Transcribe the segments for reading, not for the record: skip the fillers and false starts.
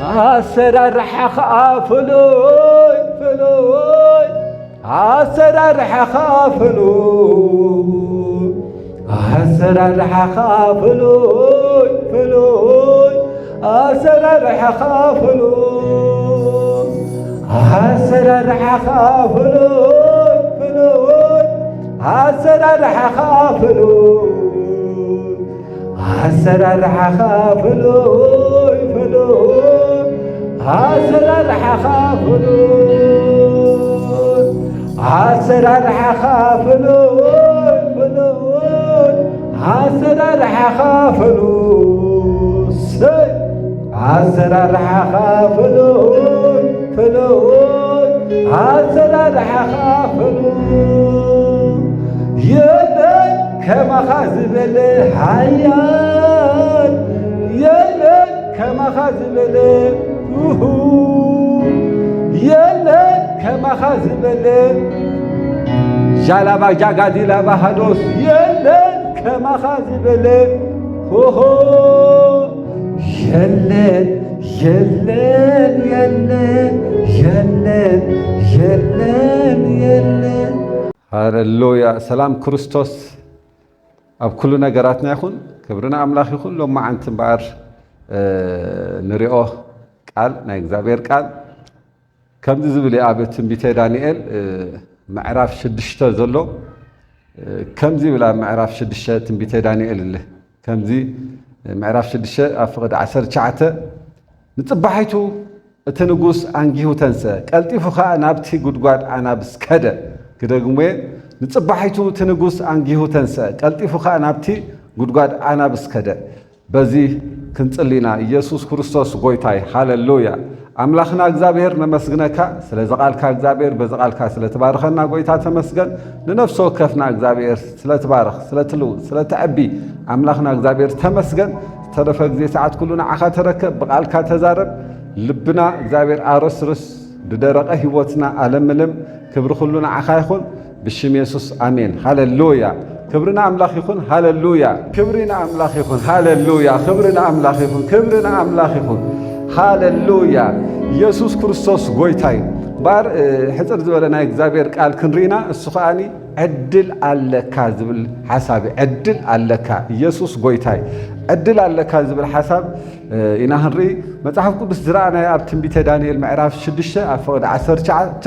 أسرر خافلوي فلوي أسرر خافلوي أسرر خافلوي فلوي أسرر خافلوي أسرر خافلوي فلوي أسرر خافلوي أسرر خافلوي فلوي أسرر خافلوي أسرر خافلوي فلوي أسرر خافلوي أسرر خافلوي فلوي أسرر خافلوي يلن كما خازبل حيان يلن كما خازبل يلن كما خازبل جالبا جاغادي لابا هادوس يلن كما خازبل يلن يلن يلن يلن يلن يلن هاللويا سلام كريستوس أب كل نجاراتنا يخون كبرنا أملاخ يخون لو ما عن تنبار نريئه قال نيجزابير قال كم زبلي أبت تنبيت دانيال معرف شدشته زلوا كم زي ولا معرف شدشته تنبيت دانيال اللي كم زي معرف شدشته أفقد 10 شعته نتبعيتو تنقص عنجيه تنسى قلتي فخا نابتي قد أنا بس كده كده قومي نتصبحيتو تنقص عنجيه تنسى قلتي فخا نابتي قد أنا بس كده بزي كنت لنا يسوع كريستوس قويتاي هاللويا أملاخنا أجزابير نمسجنك سلزقالك أجزابير بزقالك سلتبارخنا قويتا تمسجن لنفسه كفنا أجزابير سلتبارخ سلتلو سلتعبي أملاخنا أجزابير تمسجن ترفق زي ساعات كلنا عخا تركب بقالك تزارب لبنا أجزابير أرسرس بدرقة هوتنا ألملم كبر كلنا عخا يخون بشم يسوع آمين هاللويا كبرنا أملاخ يخون هاللويا كبرنا أملاخ يخون هاللويا كبرنا أملاخ يخون كبرنا أملاخ يخون هاللويا يسوع كريستوس قويتاي بار حتر زبلنا إجزابير قال كنرينا السخاني عدل على كاذب الحساب عدل على كا يسوع قويتاي عدل على كاذب الحساب إن هنري متحف قدس زرعنا يا أبتم دانيال معرف شدشة أفقد 10 شعة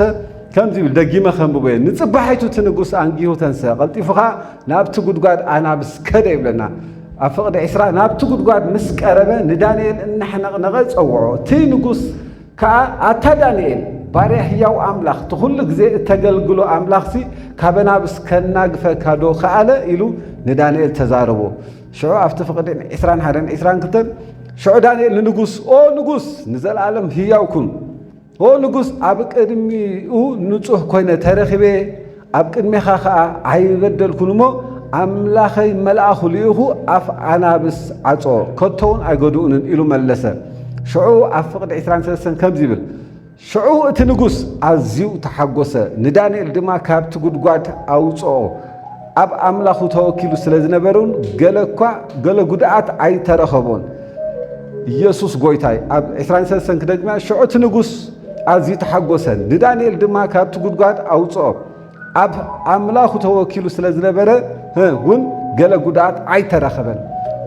كم زي دقيمة خنبوبين نتصبحيتو تنقص عنجيه تنسى قلتي فخا نابتو قد أنا بس كده يبلنا أفقد إسراء نابتو قد مسك أربا ندانيال إن إحنا نغز أوعو تنقص كأتا دانيال باريح يو أملاخ تخلق زي تقلقلو أملاخ سي كابنا بس كناقفة كادو خالة إلو ندانيال تزاربو شو أفتفقد إسران حرين إسران كتن شو دانيال نقص أو نقص نزل عالم هياوكم هو نقص أبك أدمي أو نصح كونه تاريخي أبك أدمي خا عيبدل كلمه أملاخي ملأ خليه أف أنا بس عطو كتون أجدون إلو ملسه شعو أفقد إسران سلسن كم زبل شعو تنقص عزيو تحقوسه نداني الدما كابت قد أوصو أب أملاخو توكيلو سلزنا برون قال قدعات عي ترخبون يسوع قويتاي أب إسران سلسن كدجما شعو تنقص عزيو تحقوسه نداني الدما كابت قد أوصو أب أملاخو توكيلو سلزنا برون هون قال قدعات عي ترخبون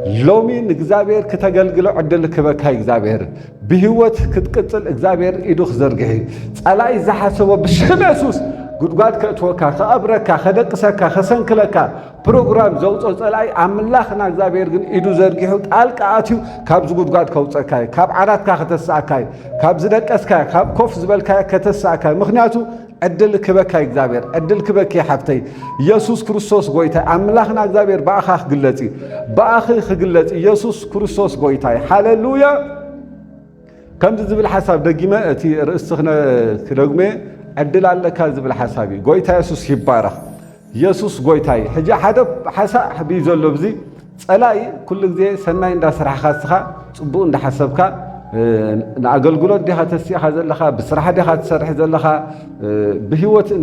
لومي نجزابير كتجلجلو عدل كبكاي جزابير بهوت كتقتل جزابير إدوخ زرقه على إذا حسوا بالشمسوس قد كتوكا خابركا خدقسكا خسنكلكا بروجرام زوج على أملاخنا جزابير جن إدو زرقه ألك آتيو كابز قد كوتسكاي كاب عرات كختساكاي كاب زدك أسكاي كاب كوف زبالكاي كتساكاي مخنياتو عدل كبكاي جزابير عدل كبكي حفتي يسوع كريستوس قويتا أملاخنا جزابير بأخاخ قلتي بأخي خجلت يسوع كريستوس قويتاي هاللويا كم تزب الحساب دقيمة تي رأسخنا كرجمة عدل على كذب الحسابي قويتا يسوع يبارك يسوع قويتاي حاجة حدا حسا حبي زلوا ألاي كل ذي سنة إن داسر حاسخا تبون ده حسبك نعقل قلود دي هتسيح هذا لخا بصراحة دي هتسرح هذا لخا بهوت إن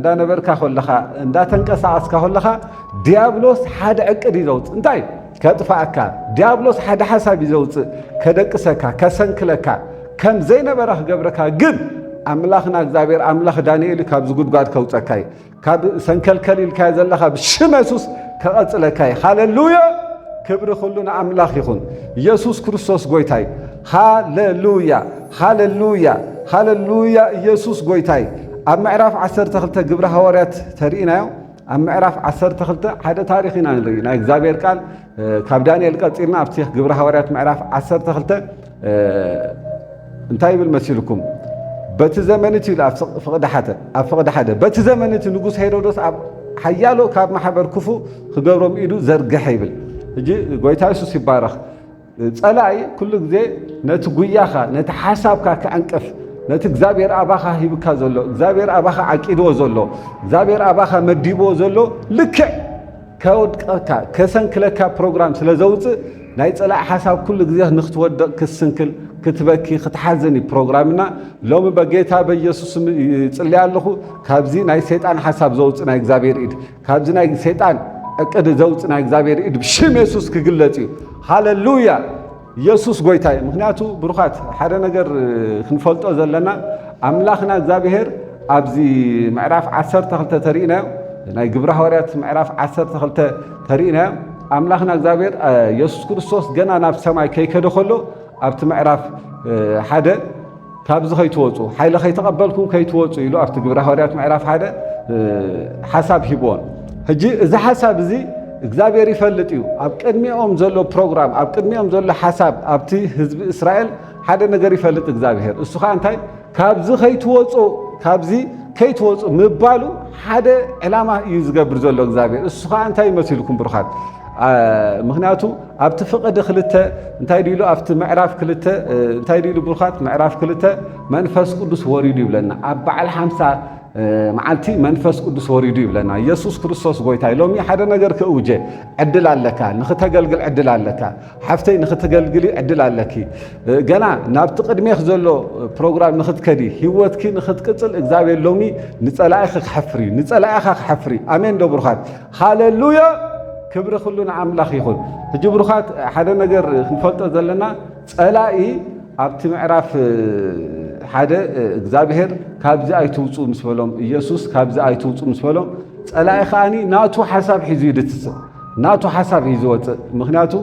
دا نبرك هول لخا إن دا تنكس عسك هول لخا ديابلوس حد عقد يزوت انتاي كتفاعك ديابلوس حد حساب يزوت كدقسك كسنكلك ከም ዘይነበረህ ገብረካ ግን ኣምላኽና እግዚአብሔር ኣምላኽ ዳንኤል ካብ ዝጉድጓድ ከውፀካይ ካብ ሰንከልከል ኢልካ ዘለኻ ብሽም ኢየሱስ ከቐጽለካይ ሃሌሉያ ክብሪ ኩሉ ንኣምላኽ ይኹን ኢየሱስ ክርስቶስ ጎይታይ ሃሌሉያ ሃሌሉያ ሃሌሉያ ኢየሱስ ጎይታይ ኣብ ምዕራፍ 12 ግብረ ሐዋርያት ተሪእናዮ ኣብ ምዕራፍ 12 ሓደ ታሪኽ ኢና ንርኢ ናይ እግዚአብሔር ቃል ካብ ዳንኤል ቀፂልና ኣብቲ ግብረ ሐዋርያት ምዕራፍ 12 እንታይ ይብል መሲልኩም በቲ ዘመንቲ ኢሉ ኣብ ፍቕዲ ሓደ በቲ ዘመንቲ ንጉስ ሄሮዶስ ኣብ ሓያሎ ካብ ማሕበር ክፉ ክገብሮም ኢሉ ዘርግሐ ይብል እጂ ጎይታ ኢየሱስ ይባረኽ ጸላኢ ኩሉ ግዜ ነቲ ጉያኻ ነቲ ሓሳብካ ክዕንቅፍ ነቲ እግዚአብሔር ኣባኻ ሂብካ ዘሎ እግዚአብሔር ኣባኻ ዓቂድዎ ዘሎ እግዚአብሔር ኣባኻ መዲብዎ ዘሎ ልክዕ ከወድቀካ ከሰንክለካ ፕሮግራም ስለ ዘውፅእ ናይ ጸላኢ ሓሳብ ኩሉ ግዜ ንኽትወድቕ ክስንክል ክትበኪ ክትሓዝን ፕሮግራምና ሎሚ በጌታ በኢየሱስ ይጽልይ ኣለኹ ካብዚ ናይ ሰይጣን ሓሳብ ዘውፅእ ናይ እግዚአብሔር ኢድ ካብዚ ናይ ሰይጣን ዕቅድ ዘውፅእ ናይ እግዚአብሔር ኢድ ብሽም ኢየሱስ ክግለጽ እዩ ሃሌሉያ ኢየሱስ ጎይታይ ምክንያቱ ብሩኻት ሓደ ነገር ክንፈልጦ ዘለና ኣምላኽና እግዚአብሔር ኣብዚ ምዕራፍ 12 ተሪእናዮ ናይ ግብረ ሐዋርያት ምዕራፍ 12 ተሪእናዮ ኣምላኽና እግዚአብሔር ኢየሱስ ክርስቶስ ገና ናብ ሰማይ ከይከደ ከሎ ኣብቲ ምዕራፍ ሓደ ካብዚ ከይትወፁ ሓይለ ከይተቐበልኩም ከይትወፁ ኢሉ ኣብቲ ግብረ ሐዋርያት ምዕራፍ ሓደ ሓሳብ ሂብዎን ሕጂ እዚ ሓሳብ እዚ እግዚአብሔር ይፈልጥ እዩ ኣብ ቅድሚኦም ዘሎ ፕሮግራም ኣብ ቅድሚኦም ዘሎ ሓሳብ ኣብቲ ህዝቢ እስራኤል ሓደ ነገር ይፈልጥ እግዚአብሔር እሱ ኸ እንታይ ካብዚ ከይትወፁ ካብዚ ከይትወፁ ምባሉ ሓደ ዕላማ እዩ ዝገብር ዘሎ እግዚአብሔር እሱ ኸ እንታይ ይመስልኩም ብሩኻት ምክንያቱ ኣብቲ ፍቅዲ ክልተ እንታይ ድሉ ኣብቲ ምዕራፍ ክልተ እንታይ ድሉ ብሩኻት ምዕራፍ ክልተ መንፈስ ቅዱስ ወሪዱ ይብለና ኣብ በዓል 50 መዓልቲ መንፈስ ቅዱስ ወሪዱ ይብለና ኢየሱስ ክርስቶስ ጎይታይ ሎሚ ሓደ ነገር ክእውጀ ዕድል ኣለካ ንኽተገልግል ዕድል ኣለካ ሓፍተይ ንኽተገልግሊ ዕድል ኣለኪ ገና ናብቲ ቅድሜኽ ዘሎ ፕሮግራም ንኽትከዲ ህይወትኪ ንኽትቅፅል እግዚአብሔር ሎሚ ንጸላኢኻ ክሕፍሪ ኣሜን ዶ ብሩኻት ሃሌሉያ ክብሪ ኩሉ ንኣምላኽ ይኹን ሕጂ ብሩኻት ሓደ ነገር ክንፈልጦ ዘለና ጸላኢ ኣብቲ ምዕራፍ ሓደ እግዚአብሔር ካብዚ ኣይትውፁ ምስ በሎም ኢየሱስ ካብዚ ኣይትውፁ ምስ በሎም ጸላኢ ኸኣኒ ናቱ ሓሳብ ሒዙ ይድትስእ ናቱ ሓሳብ ሒዙ ወፅእ ምክንያቱ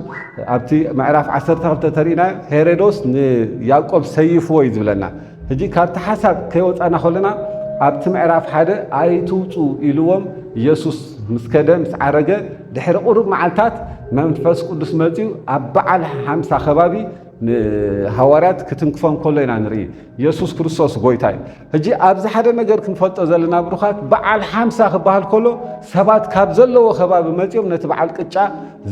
ኣብቲ ምዕራፍ 12 ተሪእናዮ ሄሮዶስ ንያዕቆብ ሰይፍዎ እዩ ዝብለና ሕጂ ካብቲ ሓሳብ ከይወፃና ከለና ኣብቲ ምዕራፍ ሓደ ኣይትውፁ ኢልዎም ኢየሱስ ምስ ከደ ምስ ዓረገ ድሕሪ ቁሩብ መዓልታት መንፈስ ቅዱስ መፂኡ ኣብ በዓል 50 ከባቢ ሐዋርያት ክትንክፎም ከሎ ኢና ንርኢ ኢየሱስ ክርስቶስ ጎይታይ ሕጂ ኣብዚ ሓደ ነገር ክንፈልጦ ዘለና ብሩኻት በዓል 50 ክበሃል ከሎ ሰባት ካብ ዘለዎ ከባቢ መፂኦም ነቲ በዓል ቅጫ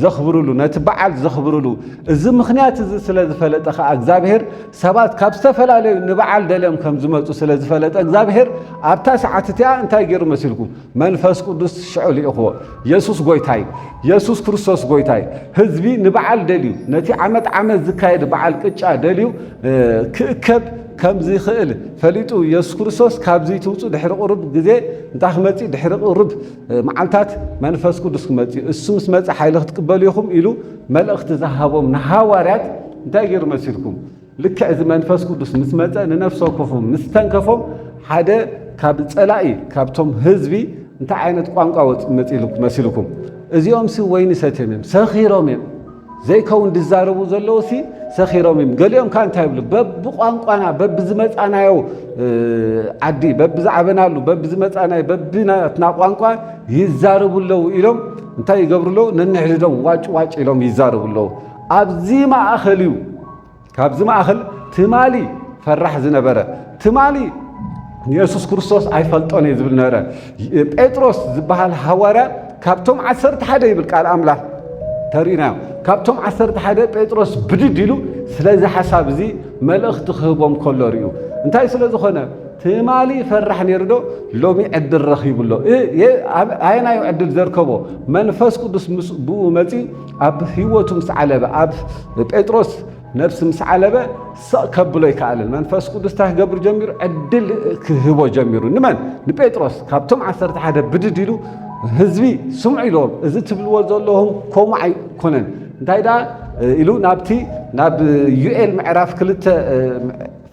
ዘኽብሩሉ ነቲ በዓል ዘኽብሩሉ እዚ ምክንያት እዚ ስለ ዝፈለጠ ከዓ እግዚአብሔር ሰባት ካብ ዝተፈላለዩ ንበዓል ደልዮም ከም ዝመፁ ስለ ዝፈለጠ እግዚአብሔር ኣብታ ሰዓት እቲኣ እንታይ ገይሩ መሲልኩም መንፈስ ቅዱስ ሽዑ ልኢኽዎ ኢየሱስ ጎይታይ ኢየሱስ ክርስቶስ ጎይታይ ህዝቢ ንበዓል ደልዩ ነቲ ዓመት ዝካየድ በዓል ቅጫ ደልዩ ክእከብ ከምዚ ይኽእል ፈሊጡ ኢየሱስ ክርስቶስ ካብዚ ትውፁ ድሕሪ ቁሩብ ግዜ እንታይ ክመፅእ ድሕሪ ቁሩብ መዓልታት መንፈስ ቅዱስ ክመፅእ እሱ ምስ መፅእ ሓይሊ ክትቅበሉ ኢኹም ኢሉ መልእኽቲ ዝሃቦም ንሐዋርያት እንታይ ገይሩ መሲልኩም ልክዕ እዚ መንፈስ ቅዱስ ምስ መፀ ንነፍሲ ወከፎም ምስ ተንከፎም ሓደ ካብ ጸላኢ ካብቶም ህዝቢ እንታይ ዓይነት ቋንቋ መሲልኩም እዚኦም ሲ ወይኒ ሰትዮም እዮም ሰኺሮም እዮም ዘይከውን ድዛረቡ ዘለዎ ሲ ሰኺሮም እዮም ገሊኦም ካ እንታይ ይብሉ በብቋንቋና በብዝመፃናዮ ዓዲ በብዝዓበናሉ በብዝመፃናዮ በብናትና ቋንቋ ይዛረቡ ኣለዉ ኢሎም እንታይ ይገብሩ ኣለዉ ነንሕድዶም ዋጭ ኢሎም ይዛረቡ ኣለዉ ኣብዚ ማእኸል እዩ ካብዚ ማእኸል ትማሊ ፈራሕ ዝነበረ ትማሊ ኢየሱስ ክርስቶስ ኣይፈልጦን እዩ ዝብል ነበረ ጴጥሮስ ዝበሃል ሐዋርያ ካብቶም 11 ይብል ቃል ኣምላኽ ተሪእናዮ ካብቶም 11 ጴጥሮስ ብድድ ኢሉ ስለዚ ሓሳብ እዚ መልእኽቲ ክህቦም ከሎ ርዩ እንታይ ስለ ዝኾነ ትማሊ ፈራሕ ነይሩ ዶ ሎሚ ዕድል ረኺቡሎ ኣየናዩ ዕድል ዘርከቦ መንፈስ ቅዱስ ብኡ መፂኡ ኣብ ህይወቱ ምስ ዓለበ ኣብ ጴጥሮስ ነፍሲ ምስ ዓለበ ስቕ ከብሎ ይከኣልን መንፈስ ቅዱስ እንታይ ክገብር ጀሚሩ ዕድል ክህቦ ጀሚሩ ንመን ንጴጥሮስ ካብቶም 11 ብድድ ኢሉ ህዝቢ ስምዑ ኢሎም እዚ ትብልዎ ዘለኹም ከምኡ ኣይኮነን እንታይ ዳ ኢሉ ናብ ዩኤል ምዕራፍ 2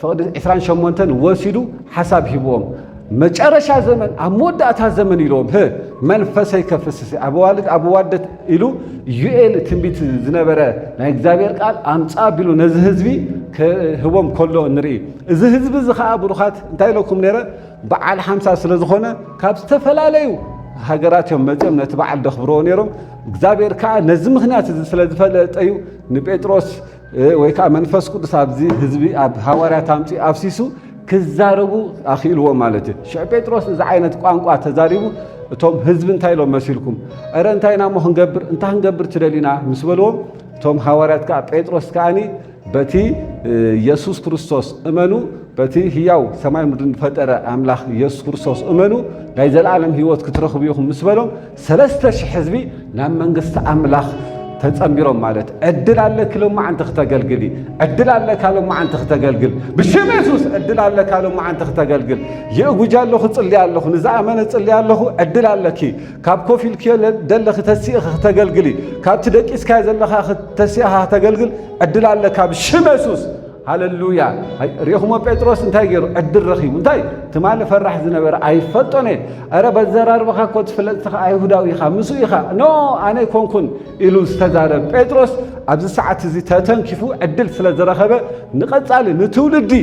فقد 28 وسيدو حساب هبوم መጨረሻ ዘመን አሞዳታ ዘመን ይሎም መንፈሰይ ከፈሰሰ አበዋልድ ኢሉ ዩኤል ትንቢት ዝነበረ ናይ እግዚአብሔር ቃል አምጻ ቢሉ ነዚ ህዝቢ ከህቦም ኮሎ እንሪ እዚ ህዝቢ ዝኻ ብሩኻት እንታይ ለኩም ነረ በዓል 50 ስለዝኾነ ካብ ዝተፈላለዩ ሃገራትዮም መጽም ነቲ በዓል ደኽብሮ ነሮም እግዚአብሔር ካ ነዚ ምኽንያት ስለዝፈለጠዩ ንጴጥሮስ ወይ ካ መንፈስ ቅዱስ ኣብዚ ህዝቢ ኣብ ሐዋርያት አምጪ አፍሲሱ ክዛረቡ አኺልዎ ማለት ሸዕ ጴጥሮስ እዚ ዓይነት ቋንቋ ተዛሪቡ እቶም ህዝብ እንታይ ሎም መሲልኩም አረ እንታይና ሞ ክንገብር ትደሊና ምስ በልዎም እቶም ሐዋርያት ካ ጴጥሮስ ካኒ በቲ ኢየሱስ ክርስቶስ እመኑ በቲ ህያው ሰማይ ምድርን ፈጠረ አምላኽ ኢየሱስ ክርስቶስ እመኑ ናይ ዘላለም ህይወት ክትረኽቡ ይኹም ምስ በሎም 3000 ህዝቢ ናብ መንግስቲ አምላኽ ተጸምቢሮም ማለት እድል አለ ክሎም አንተ ከተገልግሊ እድል አለ ካሎም አንተ ከተገልግል ብሽም ኢየሱስ እድል አለ ካሎም አንተ ከተገልግል የውጃለሁ ጽልያለሁ ንዛመነ ጽልያለሁ እድል አለኪ ካብ ኮፊልኪ ደለኺ ተሲእኺ ከተገልግሊ ካብ ትደቂስካ ዘለኻ ተሲእኻ ተገልግል እድል አለ ካብ ሽም ኢየሱስ ሃሌሉያ ሪኹሞ ጴጥሮስ እንታይ ገይሩ እድል ረኺቡ እንታይ ትማለ ፈራሕ ዝነበረ አይፈጦነ አረ በዘራርበኻ ኮት ፍለጥኻ አይሁዳዊ ኢኻ ምሱ ኢኻ ኖ አነ ኮንኩን ኢሉ ዝተዛረበ ጴጥሮስ ኣብዚ ሰዓት እዚ ተተንኪፉ እድል ስለዝረኸበ ንቐጻሊ ንትውልዲ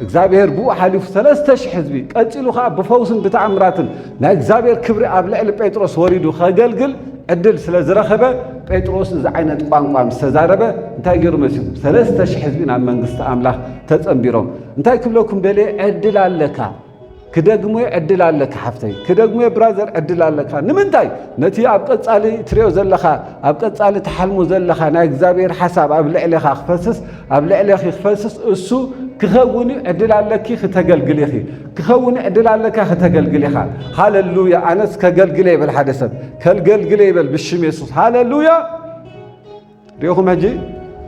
እግዚአብሔር ብኡ ሓሊፉ 3000 ህዝቢ ቀጽሉኻ ብፈውስን ብተአምራትን ናይ እግዚአብሔር ክብሪ ኣብ ልዕሊ ጴጥሮስ ወሪዱ ከገልግል እድል ስለዝረኸበ ጴጥሮስ እዚ ዓይነት ቋንቋ ምስተዛረበ እንታይ ገይሩ መሲሉ 3000 ህዝቢ ናብ መንግስቲ አምላኽ ተጸምቢሮም እንታይ ክብለኩም ደለ እድል አለካ ክደግሞ እድል አለካ ሓፍተይ ክደግሞ ብራዘር እድል አለካ ንምንታይ ነቲ ኣብ ቀጻሊ ትሪኦ ዘለኻ ኣብ ቀጻሊ ተሓልሙ ዘለኻ ናይ እግዚአብሔር ሓሳብ ኣብ ልዕሊኻ ክፈስስ ኣብ ልዕሊኺ ክፈስስ እሱ ክኸውን እድል አለኪ ከተገልግል ኢኺ ክኸውን እድል አለካ ከተገልግል ኢኻ ሃሌሉያ ኣነስ ከገልግለ ይበል ሓደ ሰብ ከገልግለ ይበል ብሽም ኢየሱስ ሃሌሉያ ሪኹም ሕጂ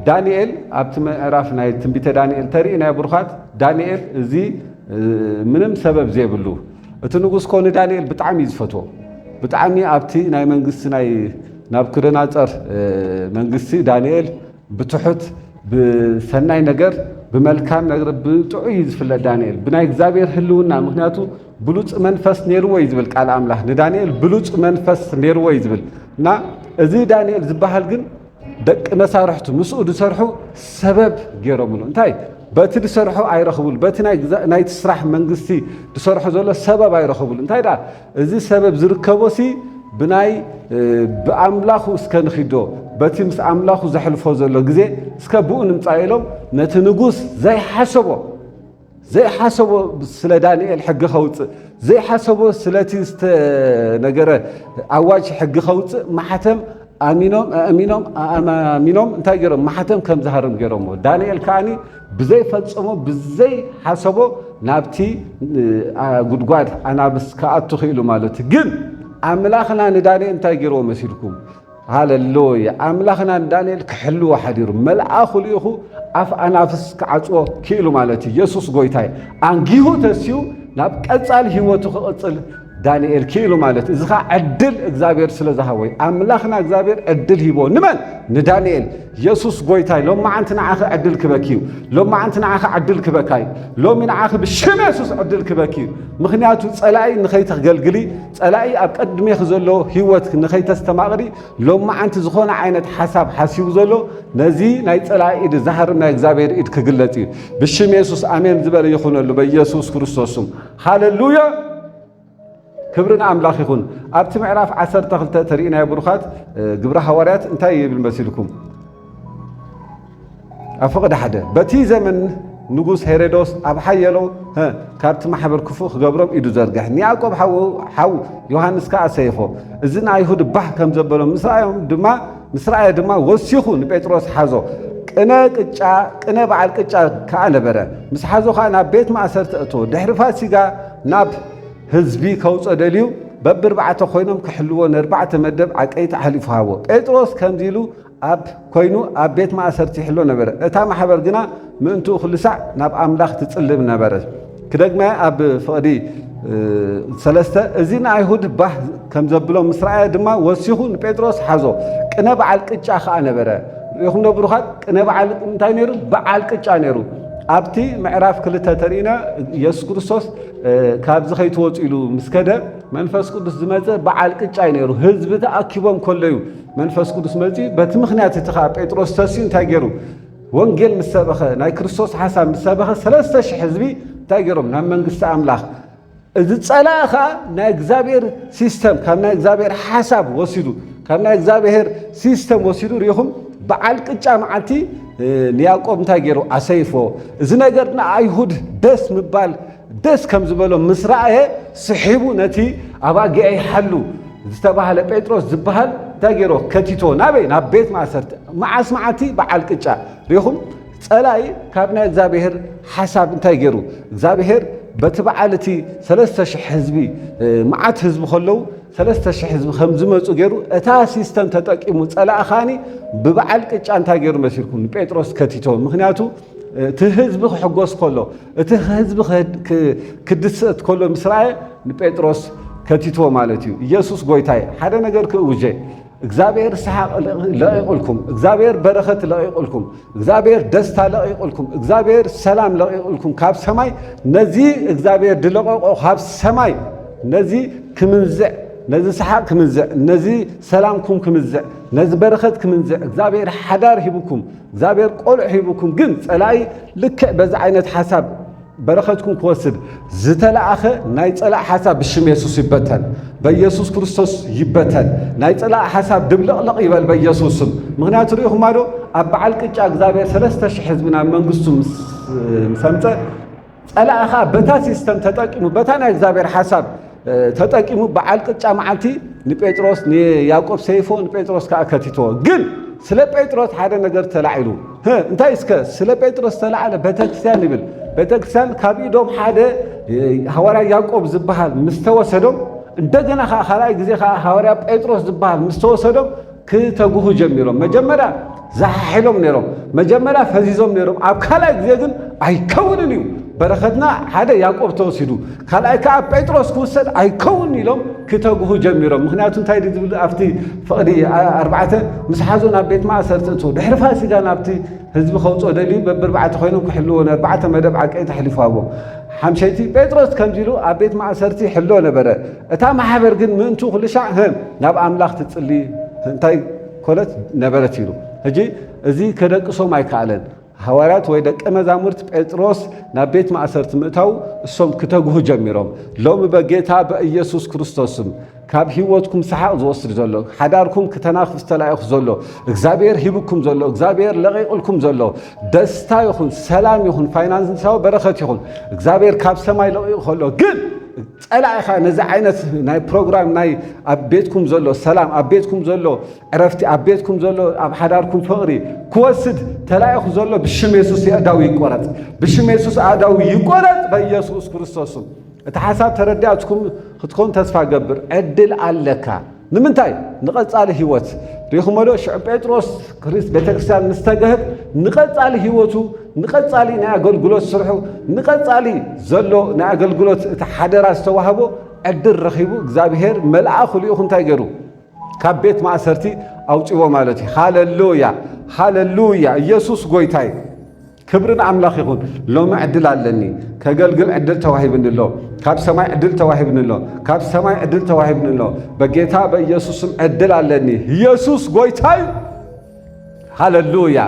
ዳንኤል ኣብቲ ምዕራፍ ናይ ትንቢተ ዳንኤል ተሪእና ብሩኻት ዳንኤል እዚ ምንም ሰበብ ዘይብሉ እቲ ንጉስ ኮነ ዳንኤል ብጣዕሚ ዝፈትዎ ብጣዕሚ ኣብቲ ናይ መንግስቲ ናይ ናቡከደነፆር መንግስቲ ዳንኤል ብትሑት ብሰናይ ነገር بملكام نقدر بتوعي في دانيال بناء إخبار هلونا مخناتو بلوت منفس نيروي يزبل قال أملاح ندانيال بلوت منفس نيروي يزبل نا إذا دانيال زبحال جن دك مسارحته مسؤول سرحه سبب جرمونه انتهي باتي تسرحه عيرخبول باتي ناي تسرح منقستي تسرحه زولا سبب عيرخبول انتهي دا إذا سبب زركبوسي بناي بأملاخو اسكن خيدو باتي مس أملاخو زحلفو زولا جزء اسكبون نمتعيلهم نتنقص زي حسبه سلداني الحق خوت زي حسبه سلتي نجرة عواج حق خوت محتم أمينهم انت جرم محتم كم زهرم جرمه دانيال كاني بزي فتصمه بزي حسبه نابتي قد أنا بس كأتخيله مالتي جن أملاخنا نداني انت جرو مسيركم هاللويا أملاخنا دانيال كحلو حدير ملأخو ليخو أف أنافس كعطوه كيلو مالتي يسوس قويتاي أنجيهو تسيو ناب كتسال هيوتو قتل دانيال كيلو مالتي إذا عدل إخبار سلزهوي أملاخنا إخبار عدل هيبو نمن ندانيال يسوس قويتاي لو ما أنت نعاخ عدل كبكيو لو ما أنت نعاخ عدل كبكاي لو من عاخ بالشم يسوس عدل كبكيو مخنياتو تسألاي نخيت غلغلي تسألاي أبقدمي خزلو هيوت نخيت استماغري لو ما أنت زخون عينت حساب حسيب زلو نزي ناي تسألاي إد زهر نا إخبار إد كغلتي بالشم يسوس آمين زبر يخون له بيسوس كريستوسم هاللويا كبرنا أملاخ يخون أبت معرف 10 تخلت ترينا يا بروخات قبر حواريات انتهي بالمسيلكم أفقد حدا بتي زمن نقص هيرودوس أبحيلو كارت محبر كفوخ قبرهم إدو زرقح نياقوب حو يوحنس كأسيفو إذن أيهود بح كم زبلو مصرعي دما وسيخون بيتروس حازو كنا بعد كتشا كأنا برا مس حازو خانا بيت ما أسرت أتو دحرفات سيقا ناب هزبي كوص أدليو ببر بعته خوينهم كحلوه نربعة مدب عقيت حليف هاو بيتروس كم ديلو أب كوينو أب بيت ما أسرتي حلو نبرة أتام حبر جنا منتو خلصع ناب أملاخ تتسلم نبرة كدق ما أب فقدي ثلاثة زين أيهود به كم زبلوا مصرعي دما وسيخون بيتروس حزو كنا بعلك إتشاخ نبرة يخون بروخات كنا بعلك متانيرو بعلك إتشانيرو ኣብቲ ምዕራፍ 2 ተሪእና ኢየሱስ ክርስቶስ ካብዚ ከይትወፁ ኢሉ ምስከደ መንፈስ ቅዱስ ዝመፀ በዓል ቅጫይ ነይሩ ህዝቢ ተኣኪቦም ከለዩ መንፈስ ቅዱስ መፂ በቲ ምኽንያት እቲ ኸዓ ጴጥሮስ ተሲኡ እንታይ ገይሩ ወንጌል ምስ ሰበኸ ናይ ክርስቶስ ሓሳብ ምስ ሰበኸ 3000 ህዝቢ እንታይ ገይሮም ናብ መንግስቲ ኣምላኽ እዚ ፀላእ ኸዓ ናይ እግዚኣብሔር ሲስተም ካብ ናይ እግዚኣብሔር ሓሳብ ወሲዱ ካብ ናይ እግዚኣብሔር ሲስተም ወሲዱ ሪኢኹም በዓል ቅጫ መዓልቲ ንያዕቆብ እንታይ ገይሩ ኣሰይፎ እዚ ነገር ንኣይሁድ ደስ ምባል ደስ ከም ዝበሎም ምስ ረኣየ ስሒቡ ነቲ ኣባጊዕ ይሓሉ ዝተባሃለ ጴጥሮስ ዝበሃል እንታይ ገይሮ ከቲቶ ናበይ ናብ ቤት ማእሰርቲ መዓስ መዓልቲ በዓል ቅጫ ሪኢኹም ፀላኢ ካብ ናይ እግዚኣብሔር ሓሳብ እንታይ ገይሩ እግዚኣብሔር በቲ በዓል እቲ 3000 ህዝቢ መዓት ህዝቢ ከለዉ 3000 ህዝቢ ከም ዝመፁ ገይሩ እታ ሲስተም ተጠቂሙ ፀላእ ኻኒ ብበዓል ቅጫ እንታይ ገይሩ መሲልኩም ንጴጥሮስ ከቲቶ ምክንያቱ እቲ ህዝቢ ክሕጎስ ከሎ እቲ ህዝቢ ክድስት ከሎ ምስ ረኣየ ንጴጥሮስ ከቲቶ ማለት እዩ ኢየሱስ ጎይታይ ሓደ ነገር ክእውጀ እግዚአብሔር ሰሓቅ ለቂቁልኩም እግዚአብሔር በረኸት ለቂቁልኩም እግዚአብሔር ደስታ ለቂቁልኩም እግዚአብሔር ሰላም ለቂቁልኩም ካብ ሰማይ ነዚ እግዚአብሔር ድለቆቆ ካብ ሰማይ ነዚ ክምንዝዕ ነዚ ሰሓቅ ክምንዝዕ ነዚ ሰላምኩም ክምንዝዕ ነዚ በረኸት ክምንዝዕ እግዚአብሔር ሓዳር ሂብኩም እግዚአብሔር ቆልዕ ሂብኩም ግን ፀላኢ ልክዕ በዚ ዓይነት ሓሳብ በረኸትኩም ክወስድ ዝተለኣኸ ናይ ፀላእ ሓሳብ ብሽም ኢየሱስ ይበተን በኢየሱስ ክርስቶስ ይበተን ናይ ፀላእ ሓሳብ ድብለቕለቕ ይበል በኢየሱስም ምክንያቱ ሪኢኹም ዶ ኣብ በዓል ቅጫ እግዚአብሔር 3000 ህዝቢ ናብ መንግስቱ ሰምፀ ፀላእኻ በታ ሲስተም ተጠቂሙ በታ ናይ እግዚአብሔር ሓሳብ ተጠቂሙ በዓል ቅጫ መዓልቲ ንጴጥሮስ ንያዕቆብ ሰይፎ ንጴጥሮስ ከዓ ከቲቶ ግን ስለ ጴጥሮስ ሓደ ነገር ተላዒሉ እንታይ እስከ ስለ ጴጥሮስ ተላዓለ ቤተክርስቲያን ይብል ቤተክርስቲያን ካብ ኢዶም ሓደ ሐዋርያ ያዕቆብ ዝበሃል ምስተወሰዶም እንደገና ካልኣይ ግዜ ሐዋርያ ጴጥሮስ ዝበሃል ምስተወሰዶም ክተጉሁ ጀሚሮም መጀመርያ ዘሓሒሎም ነይሮም መጀመርያ ፈዚዞም ነይሮም ኣብ ካልኣይ ግዜ ግን ኣይከውንን እዩ በረኸትና ሓደ ያዕቆብ ተወሲዱ ካልኣይ ከዓ ጴጥሮስ ክውሰድ ኣይከውን ኢሎም ክተጉሁ ጀሚሮም ምክንያቱ እንታይ ዝብል ኣብቲ ፍቕዲ 4 ምስ ሓዞ ናብ ቤት ማእሰርቲ እቱ ድሕሪ ፋሲጋ ናብቲ ህዝቢ ከውፅኦ ደልዩ በብርባዕተ ኮይኖም ክሕልዎ 4 መደብ ዓቀይ ተሕሊፉዎም ሓምሸይቲ ጴጥሮስ ከምዚሉ ኣብ ቤት ማእሰርቲ ሕሎ ነበረ እታ ማሕበር ግን ምእንቱ ኩልሻዕ ናብ ኣምላኽ ትፅሊ እንታይ ኮለት ነበረት ኢሉ ሕጂ እዚ ከደቅሶም ኣይከኣለን ሐዋርያት ወይ ደቀ መዛሙርት ጴጥሮስ ናብ ቤት ማእሰርቲ ምእታው እሶም ክተጉሁ ጀሚሮም ሎሚ በጌታ በኢየሱስ ክርስቶስም ካብ ህይወትኩም ሰሓቅ ዝወስድ ዘሎ ሓዳርኩም ክተናኽፍ ዝተላኢኹ ዘሎ እግዚአብሔር ሂብኩም ዘሎ እግዚአብሔር ለቂቁልኩም ዘሎ ደስታ ይኹን ሰላም ይኹን ፋይናንሳዊ በረኸት ይኹን እግዚአብሔር ካብ ሰማይ ለቂቁ ከሎ ግን ፀላኢኻ ነዚ ዓይነት ናይ ፕሮግራም ናይ ኣብ ቤትኩም ዘሎ ሰላም ኣብ ቤትኩም ዘሎ ዕረፍቲ ኣብ ቤትኩም ዘሎ ኣብ ሓዳርኩም ፍቕሪ ክወስድ ተላኢኹ ዘሎ ብሽም ኢየሱስ ኣእዳው ይቆረፅ ብሽም ኢየሱስ ኣእዳው ይቆረፅ በኢየሱስ ክርስቶስም እቲ ሓሳብ ተረዳእትኩም ክትኮን ተስፋ ገብር ዕድል ኣለካ ንምንታይ ንቐጻሊ ህይወት ሪኢኹም ዶ ሽዑ ጴጥሮስ ክርስቶስ ቤተክርስቲያን ምስተገህብ ንቐጻሊ ህይወቱ ንቐጻሊ ናይ ኣገልግሎት ስርሑ ንቐጻሊ ዘሎ ናይ ኣገልግሎት እቲ ሓደራ ዝተዋህቦ ዕድል ረኺቡ እግዚአብሔር መልኣኹ ልኢኹ እንታይ ገይሩ ካብ ቤት ማእሰርቲ ኣውፂዎ ማለት እዩ ሃሌሉያ ሃሌሉያ ኢየሱስ ጎይታይ ክብርን ኣምላኽ ይኹን ሎሚ ዕድል ኣለኒ ከገልግል ዕድል ተዋሂብንሎ ካብ ሰማይ ዕድል ተዋሂብንሎ ካብ ሰማይ ዕድል ተዋሂብንሎ በጌታ በኢየሱስም ዕድል ኣለኒ ኢየሱስ ጎይታይ ሃሌሉያ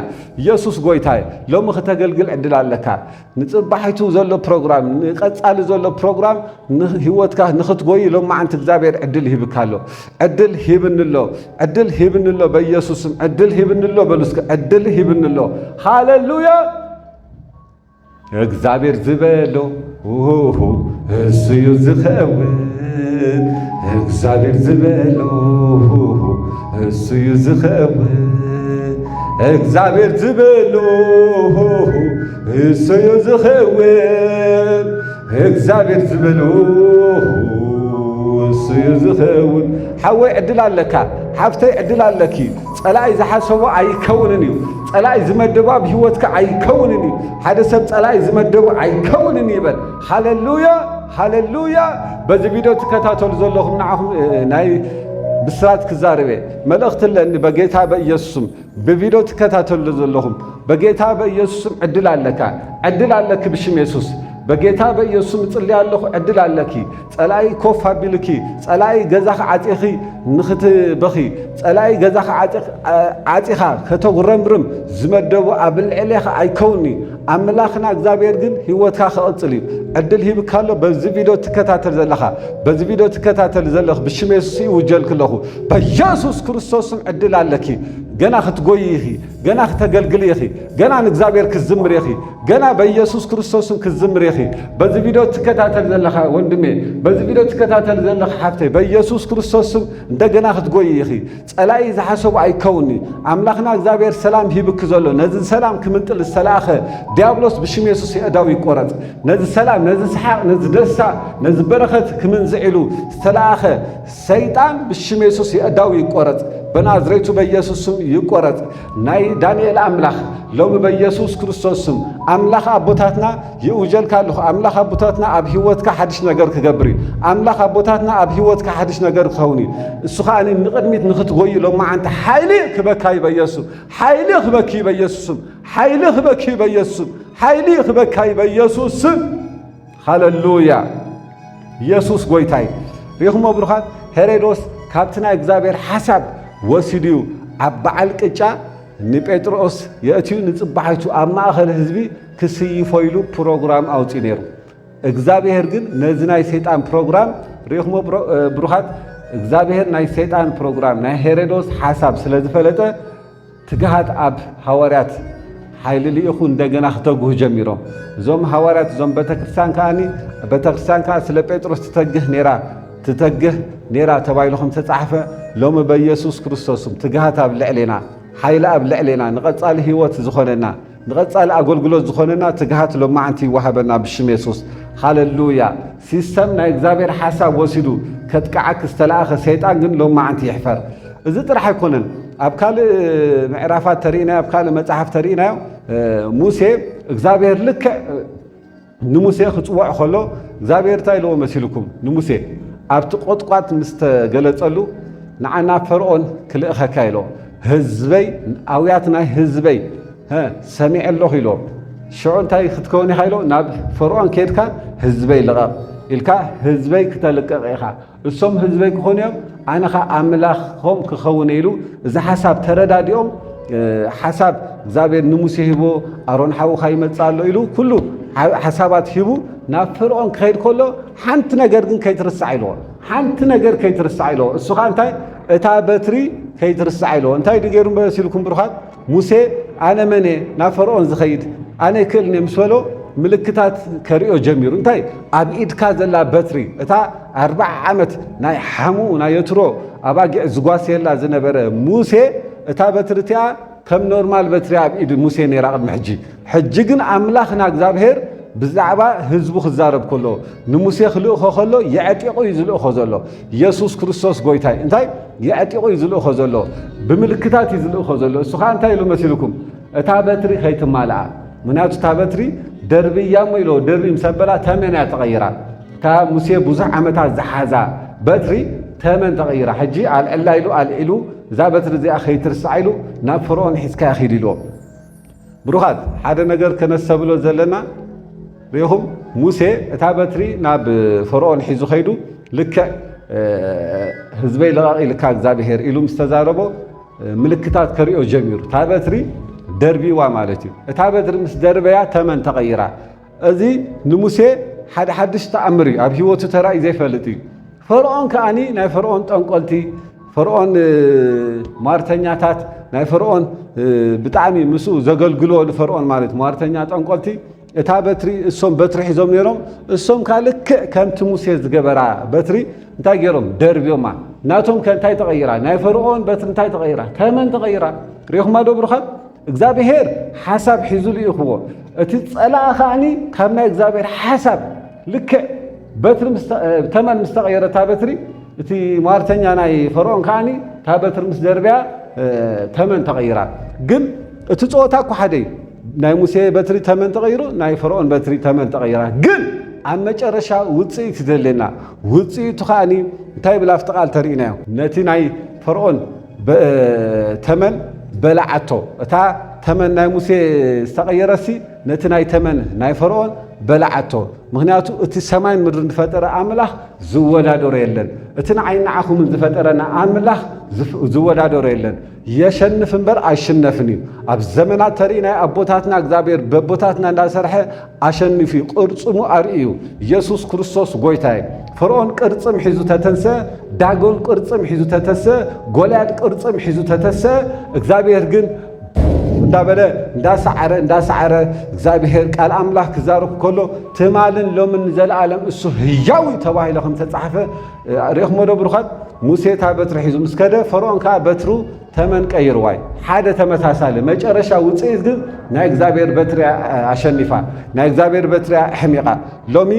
ኢየሱስ ጎይታይ ሎሚ ከተገልግል ዕድል ኣለካ ንጽባሒቱ ዘሎ ፕሮግራም ንቐጻሊ ዘሎ ፕሮግራም ንህይወትካ ንኽትጎይ ሎሚ ማዓንቲ እግዚአብሔር ዕድል ሂብካሎ ዕድል ሂብንሎ ዕድል ሂብንሎ በኢየሱስም ዕድል ሂብንሎ በሉስከ ዕድል ሂብንሎ ሃሌሉያ እግዚአብሔር ዝበሎ እሱዩ ዝኸውን እግዚአብሔር ዝበሎ እሱዩ ዝኸውን እግዚአብሔር ዝበሎ እሱዩ ዝኸውን እግዚአብሔር ዝበሎ እሱዩ ዝኸውን ሓወይ ዕድል ኣለካ ሓፍተይ ዕድል ኣለኪ ፀላኢ ዝሓሰቦ ኣይከውንን እዩ ፀላኢ ዝመደቦ ኣብ ህይወትካ ኣይከውንን እዩ ሓደ ሰብ ፀላኢ ዝመደቦ ኣይከውንን ይበል ሃሌሉያ ሃሌሉያ በዚ ቪድዮ ትከታተሉ ዘለኹም ንዓኹም ናይ ብስራት ክዛርቤ መልእኽት ለኒ በጌታ በኢየሱስም በቪዲዮ ተከታተሉ ዘለኹም በጌታ በኢየሱስም ዕድል አለክ ብሽም ኢየሱስ በጌታ በኢየሱስም ጽልይ ያለኹ ዕድል አለኪ ጸላይ ኮፍ አቢልኪ ጸላይ ገዛኽ ዓጢኺ ንኽትበኺ ጸላይ ገዛኽ ዓጢኻ ከተጉረምርም ዝመደቡ አብልዕሌኻ አይከውኒ አምላኽና እግዚአብሔር ግን ህይወትካ ከቅጽል እዩ ዕድል ሂብካሎ በዚ ቪዲዮ ትከታተል ዘለኻ በዚ ቪዲዮ ትከታተል ዘለኽ ብሽም ኢየሱስ ይውጀልክለኹ በኢየሱስ ክርስቶስም ዕድል አለኪ ገና ክትጎይ ይኺ ገና ክትገልግል ይኺ ገና ንእግዚአብሔር ክዝምር ይኺ ገና በኢየሱስ ክርስቶስም ክዝምር ይኺ በዚ ቪዲዮ ትከታተል ዘለኻ ወንድሜ በዚ ቪዲዮ ትከታተል ዘለኻ ሓፍቴ በኢየሱስ ክርስቶስም እንደገና ክትጎይ ይኺ ጸላይ ዝሓሰቡ አይከውኒ አምላኽና እግዚአብሔር ሰላም ሂብክ ዘሎ ነዚ ሰላም ክምንጥል ዝተላኸ ዲያብሎስ ብሽም ኢየሱስ ይእዳው ይቆረጽ ነዚ ሰላም ነዚ ሰሓቅ ነዚ ደስታ ነዚ በረኸት ክምንዝዕ ኢሉ ዝተላኸ ሰይጣን ብሽም ኢየሱስ ይእዳው ይቆረጽ በናዝሬቱ በኢየሱስም ይቆረጽ ናይ ዳንኤል አምላኽ ሎሚ በኢየሱስ ክርስቶስም አምላኽ አቦታትና ይውጀልካለሁ አምላኽ አቦታትና አብ ህይወትካ ሓድሽ ነገር ክገብር አምላኽ አቦታትና አብ ህይወትካ ሓድሽ ነገር ክኸውን እሱ ኻኒ ንቅድሚት ንኽትጎይ ሎማ አንተ ኃይሊ ክበካይ በኢየሱስ ኃይሊ ክበኪ በኢየሱስም ኃይሊ ክበኪ በኢየሱስ ኃይሊ ክበካይ በኢየሱስ ሃሌሉያ ኢየሱስ ጎይታይ ሪኹሞ ብሩኻት ሄሮዶስ ካብትና እግዚአብሔር ሐሳብ ወሲድዩ ኣብ በዓል ቅጫ ንጴጥሮስ የእትዩ ንጽባሕቱ ኣብ ማእኸል ህዝቢ ክስይፎይሉ ፕሮግራም አውፂ ነይሩ እግዚአብሔር ግን ነዚ ናይ ሰይጣን ፕሮግራም ሪኹሞ ብሩኻት እግዚአብሔር ናይ ሰይጣን ፕሮግራም ናይ ሄሮዶስ ሐሳብ ስለ ዝፈለጠ ትግሃት ኣብ ሐዋርያት ኃይሊ ልኢኹ እንደገና ክተጉህ ጀሚሮም እዞም ሐዋርያት እዞም ቤተክርስቲያን ከዓ ስለ ጴጥሮስ ትተግህ ኔራ ተባይልኹም ተጻሕፈ ሎሚ በኢየሱስ ክርስቶስም ትግሃት ኣብ ልዕሌና ኃይሊ ኣብ ልዕሌና ንቐጻሊ ህይወት ዝኾነና ንቐጻሊ ኣገልግሎት ዝኾነና ትግሃት ሎማዓንቲ ይወሃበና ብሽም ኢየሱስ ሃሌሉያ ሲስተም ናይ እግዚአብሔር ሐሳብ ወሲዱ ከጥቃዓክ ዝተለኣኸ ሰይጣን ግን ሎማዓንቲ ይሕፈር እዚ ጥራሕ ኣይኮነን ኣብ ካልእ ምዕራፋት ተሪእናዮ ኣብ ካልእ መጽሓፍ ተሪእናዮ ሙሴ እግዚአብሔር ልክዕ ንሙሴ ክጽውዕ ከሎ እግዚአብሔር እንታይ ኢልዎ መሲልኩም ንሙሴ ኣብቲ ቆጥቋጥ ምስ ተገለጸሉ ንዓና ፈርዖን ክልእኸካ ኢሎ ህዝበይ ኣውያት ናይ ህዝበይ ሰሚዕ ኣለኹ ኢሎ ሽዑ እንታይ ክትከውን ኢኻ ኢሎ ናብ ፈርዖን ከድካ ህዝበይ ልቐቕ ኢልካ ህዝበይ ክተልቀቕ ኢኻ እሶም ህዝበይ ክኾኑ እዮም ኣነኻ ኣምላኽም ክኸውን ኢሉ እዚ ሓሳብ ተረዳዲኦም ሓሳብ እግዚአብሔር ንሙሴ ሂቦ ኣሮን ሓውኻ ይመጽእ ኣሎ ኢሉ ኩሉ ሓሳባት ሂቡ ናብ ፈርዖን ክኸይድ ከሎ ሓንቲ ነገር ግን ከይትርስዕ ኢልዎ ሓንቲ ነገር ከይትርስዕ ኢልዎ እሱ ኸ እንታይ እታ በትሪ ከይትርስዕ ኢልዎ እንታይ ድገይሩ መሲልኩም ብሩኻት ሙሴ ኣነ መነ ናብ ፈርዖን ዝኸይድ ኣነ ይክእልኒ ምስ በሎ ምልክታት ከሪኦ ጀሚሩ እንታይ ኣብ ኢድካ ዘላ በትሪ እታ 40 ዓመት ናይ ሓሙ ናይ የትሮ ኣባጊዕ ዝጓስየላ ዝነበረ ሙሴ እታ በትሪ እቲኣ ከም ኖርማል በትሪ ኣብ ኢድ ሙሴ ነይራ ቅድሚ ሕጂ ግን ኣምላኽና እግዚአብሔር ብዛዕባ ህዝቡ ክዛረብ ከሎ ንሙሴ ክልእኾ ከሎ የዕጢቑ እዩ ዝልእኾ ዘሎ ኢየሱስ ክርስቶስ ጎይታይ እንታይ የዕጢቑ እዩ ዝልእኾ ዘሎ ብምልክታት እዩ ዝልእኾ ዘሎ እሱ ኸ እንታይ ኢሉ መሲልኩም እታ በትሪ ከይትማልኣ ምክንያቱ እታ በትሪ ደርቢ እያ ሞ ኢሎ ደርቢ ምሰበላ ተመን እያ ተቐይራ እታ ሙሴ ብዙሕ ዓመታት ዝሓዛ በትሪ ተመን ተቐይራ ሕጂ ኣልዕላ ኢሉ ኣልዒሉ እዛ በትሪ እዚኣ ከይትርስዕ ኢሉ ናብ ፈርዖን ሒዝካ ያኺድ ኢልዎ ብሩኻት ሓደ ነገር ከነሰብሎ ዘለና ሪኹም ሙሴ እታ በትሪ ናብ ፈርዖን ሒዙ ኸይዱ ልክዕ ህዝበይ ልቐቕ ኢልካ እግዚአብሔር ኢሉ ምስ ተዛረቦ ምልክታት ከሪኦ ጀሚሩ እታ በትሪ ደርቢዋ ማለት እዩ እታ በትሪ ምስ ደርበያ ተመን ተቐይራ እዚ ንሙሴ ሓደ ሓድሽ ተኣምር እዩ ኣብ ህይወቱ ተራእዩ ዘይፈልጥ እዩ ፈርዖን ከዓኒ ናይ ፈርዖን ጠንቆልቲ ፈርዖን ሟርተኛታት ናይ ፈርዖን ብጣዕሚ ምስኡ ዘገልግሎ ንፈርዖን ማለት ሟርተኛ ጠንቆልቲ እታ በትሪ እሶም በትሪ ሒዞም ነይሮም እሶም ካልክዕ ከምቲ ሙሴ ዝገበራ በትሪ እንታይ ገይሮም ደርብዮማ ናቶም ከእንታይ ተቐይራ ናይ ፈርዖን በትሪ እንታይ ተቐይራ ተመን ተቐይራ ሪኹማ ዶ ብሩኻት እግዚአብሔር ሓሳብ ሒዙ ልኢኽዎ እቲ ጸላእ ኸዓኒ ካብ ናይ እግዚአብሔር ሓሳብ ልክዕ በትሪ ተመን ምስ ተቐየረ ታ በትሪ እቲ ሟርተኛ ናይ ፈርዖን ከዓኒ ታ በትሪ ምስ ደርብያ ተመን ተቐይራ ግን እቲ ጾታ እኮ ሓደ እዩ ናይ ሙሴ በትሪ ተመን ተቐይሩ ናይ ፈርዖን በትሪ ተመን ተቐይራ ግን أما جرشة وتصيت دلنا وتصيت خاني تاي بلافتق قال ترينا نتي ناي فرعون تمن بلعته تا تمن ناي موسى استغيرسي نتي ناي تمن ناي فرعون بلعته مغنياتو اتي سماين مدر نفطر املاح زودادور يلن اتنا عين عخو من زفطرنا املاح زودادور يلن يشنف انبر اشنفني اب زمانات ترينا ابوتاتنا እግዚአብሔር በቦታትና እንዳሰርሐ አሸንፊ ቅርጽሙ አርኢዩ ኢየሱስ ክርስቶስ ጎይታይ ፈርዖን ቅርጽም ሒዙ ተተንሰ ዳጎን ቅርጽም ሒዙ ተተሰ ጎልያድ ቅርጽም ሒዙ ተተሰ እግዚአብሔር ግን እንዳበለ እንዳሳዓረ እግዚአብሔር ቃል አምላክ ክዛርኩ ከሎ ተማልን ሎምን ዘላለም እሱ ህያው ተባሂለኩም ተጻፈ ሪኹ ሞዶ ብሩኻት ሙሴ ታበትር ሒዙ ምስከደ ፈርዖን ካ በትሩ ተመን ቀይርዋይ ሓደ ተመሳሳለ መጨረሻ ውጽኢት ግን ናይ እግዚአብሔር በትር አሸንፋ ናይ እግዚአብሔር በትር አሕሚቃ ሎሚ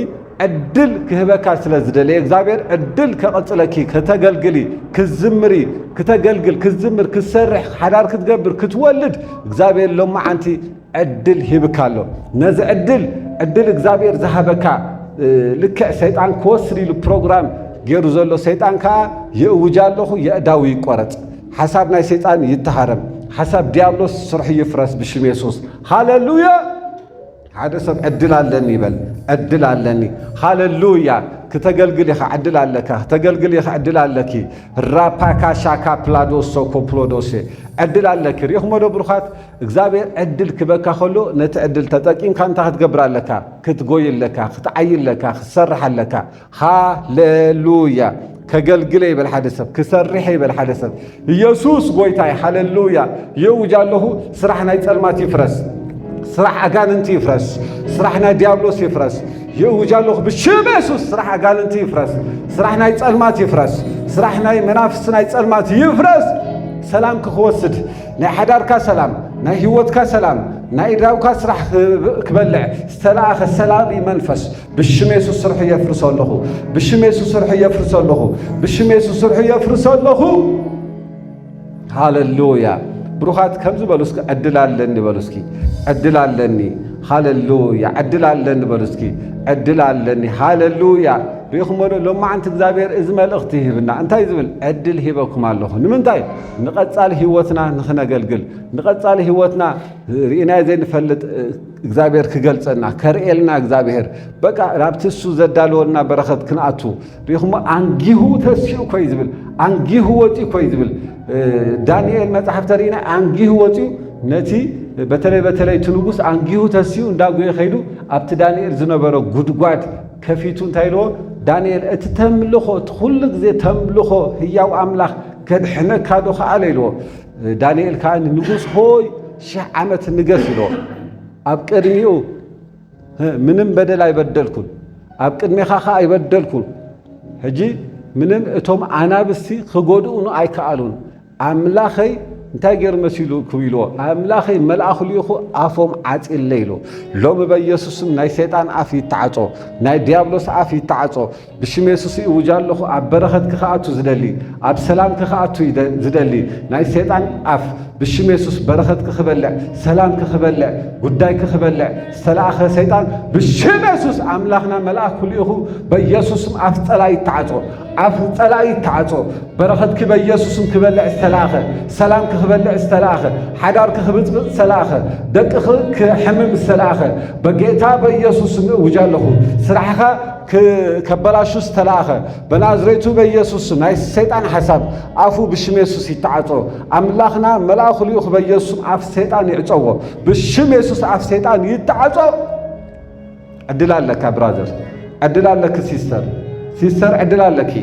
ዕድል ክህበካ ስለዝደለ እግዚአብሔር ዕድል ከቀጽለኪ ከተገልግሊ ክዝምሪ ከተገልግል ክዝምር ክሰርሕ ሓዳር ክትገብር ክትወልድ እግዚአብሔር ሎማ አንቲ ዕድል ሂብካሎ ነዚ ዕድል እግዚአብሔር ዝሃበካ ልክዕ ሰይጣን ኮስሪሉ ፕሮግራም ገይሩ ዘሎ ሰይጣን ካ ይእውጃለኹ የእዳው ይቆረጽ حساب ناي سيطان يتحرم حساب ديابلوس سرح يفرس بشم يسوس هاللويا هذا سب عدل علني بل عدل علني هاللويا كتقلقل يخ عدل عليك تقلقل يخ عدل عليك راباكا شاكا بلادوسو كوبلودوسي عدل عليك ريخ مدو بروخات እግዚአብሔር ዕድል ክበካ ኸሎ ነቲ ዕድል ተጠቂም ካንተ ክትገብር ኣለካ ክትጎይል ለካ ክትዓይል ለካ ክትሰርሕ ኣለካ ሃሌሉያ ከገልግለ ይበል ሓደ ሰብ ክሰርሕ ይበል ሓደ ሰብ ኢየሱስ ጎይታይ ሃሌሉያ የውጃለሁ ስራሕ ናይ ጸልማት ይፍረስ ስራሕ አጋንንት ይፍረስ ስራሕ ናይ ዲያብሎስ ይፍረስ የውጃለሁ ብሽም ኢየሱስ ስራሕ አጋንንት ይፍረስ ስራሕ ናይ ጸልማት ይፍረስ ስራሕ ናይ መናፍስ ናይ ጸልማት ይፍረስ ሰላም ክወስድ ናይ ሓዳርካ ሰላም ናይ ህይወትካ ሰላም ናይ ዳውካ ስራሕ ክበልዕ ዝተላኸ ሰላም መንፈስ ብሽም ኢየሱስ ስራሕ ይፍርሰለሁ ብሽም ኢየሱስ ስራሕ ይፍርሰለሁ ብሽም ኢየሱስ ስራሕ ይፍርሰለሁ ሃሌሉያ ብሩኻት ከምዝ በሉስኪ ዕድላለኒ በሉስኪ ዕድላለኒ ሃሌሉያ ዕድላለኒ በሉስኪ ዕድላለኒ ሃሌሉያ ሪኹም ወደ ሎማ አንተ እግዚአብሔር እዚ መልእኽቲ ይህብና እንታይ ዝብል ዕድል ሂበኩም ኣለኹ ንምንታይ ንቐጻሊ ህይወትና ንኽነገልግል ንቐጻሊ ህይወትና ርኢና ዘይንፈልጥ እግዚአብሔር ክገልጸና ከርኤልና እግዚአብሔር በቃ ራብትሱ ዘዳልወልና በረኸት ክንኣቱ ሪኹም አንጊሁ ተስዩ ኮይ ዝብል አንጊሁ ወጪ ኮይ ዝብል ዳንኤል መጽሐፍ ተሪና አንጊሁ ወጪ ነቲ በተለይ ትንጉስ አንጊሁ ተስዩ እንዳጎየ ኸይዱ ኣብቲ ዳንኤል ዝነበረ ጉድጓድ ከፊቱ እንታይሎ ዳንኤል እትተምልኾ ኩሉ ግዜ ተምልኾ ህያው አምላኽ ከድሕነካ ዶ ኸኣለ ኢልዎ ዳንኤል ከዓ ንጉስ ሆይ 1000 ዓመት ንገስ ኢልዎ ኣብ ቅድሚኡ ምንም በደል ኣይበደልኩን ኣብ ቅድሚኻ ከዓ ኣይበደልኩን ሕጂ ምንም እቶም ኣናብስቲ ክጎድኡኑ ኣይከኣሉን ኣምላኸይ እንታይ ገይር መሲሉ ክብሎ ኣምላኸይ መልኣኹ ልኢኹ ኣፎም ዓፂለ ኢሉ ሎሚ በኢየሱስም ናይ ሰይጣን ኣፍ ይተዓጾ ናይ ዲያብሎስ ኣፍ ይተዓጾ ብሽም ኢየሱስ ይውጃለኹ ኣብ በረኸት ክኸኣቱ ዝደሊ ኣብ ሰላም ክኸኣቱ ዝደሊ ናይ ሰይጣን ኣፍ ብሽም ኢየሱስ በረኸት ክኽበልዕ ሰላም ክኽበልዕ ጉዳይ ክኽበልዕ ዝተለኣኸ ሰይጣን ብሽም ኢየሱስ ኣምላኽና መልኣኽ ልኢኹ በኢየሱስም ኣፍ ጸላይ ይተዓጾ ኣፍ ጸላይ ይተዓጾ በረኸት በኢየሱስም ክበልዕ ዝተለኣኸ ሰላም ክኽበልዕ ዝተለኣኸ ሓዳር ክኽብፅብፅ ዝተለኣኸ ደቂ ክሕምም ዝተለኣኸ በጌታ በኢየሱስም እውጃለኹ ስራሕኻ ከበላሹ ዝተለኣኸ በናዝሬቱ በኢየሱስም ናይ ሰይጣን ሓሳብ ኣፉ ብሽም ኢየሱስ ይተዓጾ ኣምላኽና መልኣኹ ልኢኹ በኢየሱስም ኣፍ ሰይጣን ይዕፀዎ ብሽም ኢየሱስ ኣፍ ሰይጣን ይተዓጾ ዕድል ኣለካ ብራዘር ዕድል ኣለኪ ሲስተር ዕድል ኣለኪ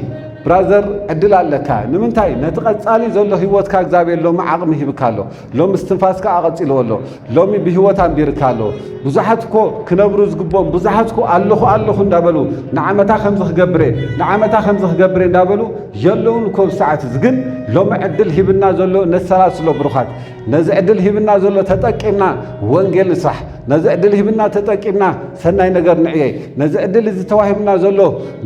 ብራዘር ዕድል ኣለካ ንምንታይ ነቲ ቐጻሊ ዘሎ ህይወትካ እግዚአብሔር ሎሚ ዓቕሚ ሂብካሎ ሎሚ እስትንፋስካ ኣቐፂልወሎ ሎሚ ብህይወት ኣንቢርካሎ ብዙሓት እኮ ክነብሩ ዝግቦም ብዙሓት እኮ ኣለኹ እንዳበሉ ንዓመታ ከምዚ ክገብረ እንዳበሉ የለውን እኮ ብሰዓት እዚ ግን ሎሚ ዕድል ሂብና ዘሎ ነሰላስሎ ብሩኻት ነዚ ዕድል ሂብና ዘሎ ተጠቂምና ወንጌል ንስራሕ ነዚ ዕድል ሂብና ተጠቂምና ሰናይ ነገር ንዕየይ ነዚ ዕድል እዚ ተዋሂብና ዘሎ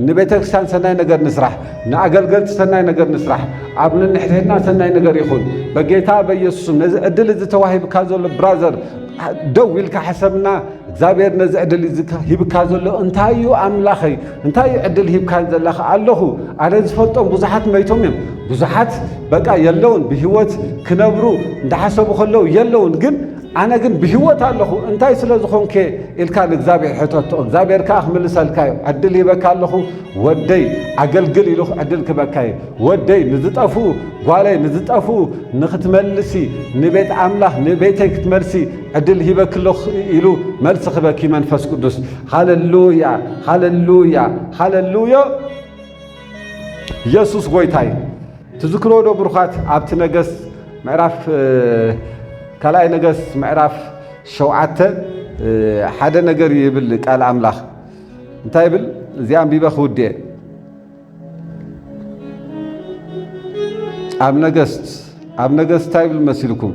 ንቤተ ክርስቲያን ሰናይ ነገር ንስራሕ ንኣገልገልቲ ሰናይ ነገር ንስራሕ ኣብ ንሕድሕድና ሰናይ ነገር ይኹን በጌታ በኢየሱስም ነዚ ዕድል እዚ ተዋሂብካ ዘሎ ብራዘር ደው ኢልካ ሓሰብና እግዚአብሔር ነዚ ዕድል ሂብካ ዘሎ እንታይ እዩ ኣምላኸይ እንታይ እዩ ዕድል ሂብካ ዘለኻ ኣለኹ ኣነ ዝፈልጦም ብዙሓት መይቶም እዮም ብዙሓት በቃ የለውን ብህይወት ክነብሩ እንዳሓሰቡ ከለው የለውን ግን ኣነ ግን ብህይወት ኣለኹ እንታይ ስለ ዝኾንከ ኢልካ ንእግዚአብሔር ሕተቶ እግዚአብሔር ከዓ ክምልሰልካዮ ዕድል ሂበካ ኣለኹ ወደይ ኣገልግል ኢሉ ዕድል ክበካዮ ወደይ ንዝጠፉ ጓለይ ንዝጠፉ ንኽትመልሲ ንቤት ኣምላኽ ንቤተይ ክትመልሲ ዕድል ሂበክለኹ ኢሉ መልሲ ክበኪ መንፈስ ቅዱስ ሃሌሉያ ሃሌሉያ ሃሌሉያ ኢየሱስ ጎይታይ ትዝክሮ ዶ ብሩኻት ኣብቲ ነገሥት ምዕራፍ ካልኣይ ነገሥት ምዕራፍ 7 ሓደ ነገር ይብል ቃል ኣምላኽ እንታይ ይብል እዚኣ አንቢበ ክውድየ ኣብ ነገሥት እንታይ ይብል መሲልኩም